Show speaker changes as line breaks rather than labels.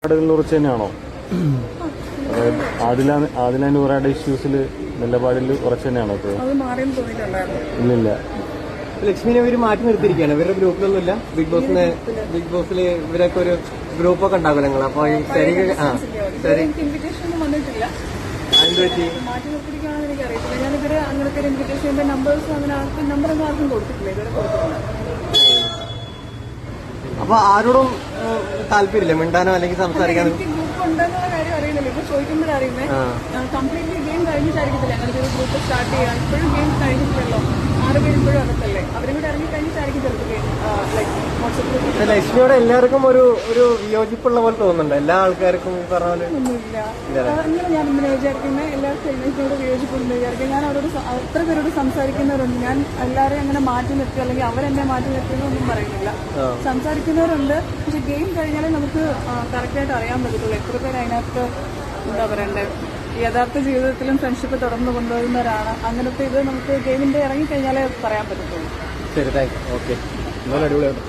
കുറിച്ച് തന്നെയാണോ? ആദില നൂറയുടെ ഇഷ്യൂസിൽ നിലപാടിൽ ഉറച്ചു തന്നെയാണോ? ഇല്ലില്ല.
ലക്ഷ്മിനെ ഇവര് മാറ്റി നിർത്തിയിരിക്കുകയാണ്. ഇവരുടെ ഗ്രൂപ്പിലൊന്നുമില്ല. ബിഗ് ബോസിൽ ഇവരൊക്കെ ഒരു ഗ്രൂപ്പൊക്കെ ഉണ്ടാകുമല്ലോ നിങ്ങൾ. അപ്പൊ ഈ ശരി അപ്പൊ ആരോടും താല്പര്യമില്ല മിണ്ടാനോ അല്ലെങ്കിൽ സംസാരിക്കാനോ?
ഉണ്ടെന്നുള്ള കാര്യം അറിയുന്നില്ല. ഇപ്പൊ ചോദിക്കുമ്പോഴറിയുന്നേ കംപ്ലീറ്റ്ലി ഗെയിം കഴിഞ്ഞിട്ടായിരിക്കത്തില്ല അങ്ങനെ ഒരു ഗ്രൂപ്പ് സ്റ്റാർട്ട് ചെയ്യാൻ. ഇപ്പോഴും ഗെയിം കഴിഞ്ഞിട്ടില്ലല്ലോ. 6 പേര് ഇപ്പോഴും അകത്തല്ലേ. അവരും കൂടെ ഇറങ്ങി കഴിഞ്ഞിട്ടായിരിക്കും ചിലപ്പോൾ ഗെയിം വാട്സ്ആപ്പ്.
ലക്ഷ്മിയോട് എല്ലാവർക്കും ഒരു വിയോജിപ്പുള്ള പോലെ തോന്നുന്നുണ്ട്. എല്ലാ ആൾക്കാർക്കും ഈ പറഞ്ഞ പോലെ
ഒന്നുമില്ല. അങ്ങനെ ഞാൻ ഇങ്ങനെ വിചാരിക്കുന്നത് എല്ലാവർക്കും ലക്ഷ്മിയോട് വിയോജിപ്പുണ്ടെന്ന് വിചാരിക്കും. ഞാൻ അവരോട് അത്ര പേരോട് സംസാരിക്കുന്നവരുണ്ട്. ഞാൻ എല്ലാവരെയും അങ്ങനെ മാറ്റി നിർത്തി അല്ലെങ്കിൽ അവരെന്നെ മാറ്റി നിർത്തിയെന്നൊന്നും പറയുന്നില്ല. സംസാരിക്കുന്നവരുണ്ട്. പക്ഷെ ഗെയിം കഴിഞ്ഞാലേ നമുക്ക് കറക്റ്റായിട്ട് അറിയാൻ പറ്റത്തുള്ളൂ എത്ര പേര് അതിനകത്ത് എന്താ പറയണ്ടേ യഥാർത്ഥ ജീവിതത്തിലും ഫ്രണ്ട്ഷിപ്പ് തുടർന്ന് കൊണ്ടുവരുന്നവരാണ്. അങ്ങനത്തെ ഇത് നമുക്ക് ഗെയിമിന്റെ ഇറങ്ങിക്കഴിഞ്ഞാലേ പറയാൻ പറ്റത്തുള്ളൂ.
ശരി, താങ്ക് യു. ഓക്കെ, അടിപൊളിയാണ്.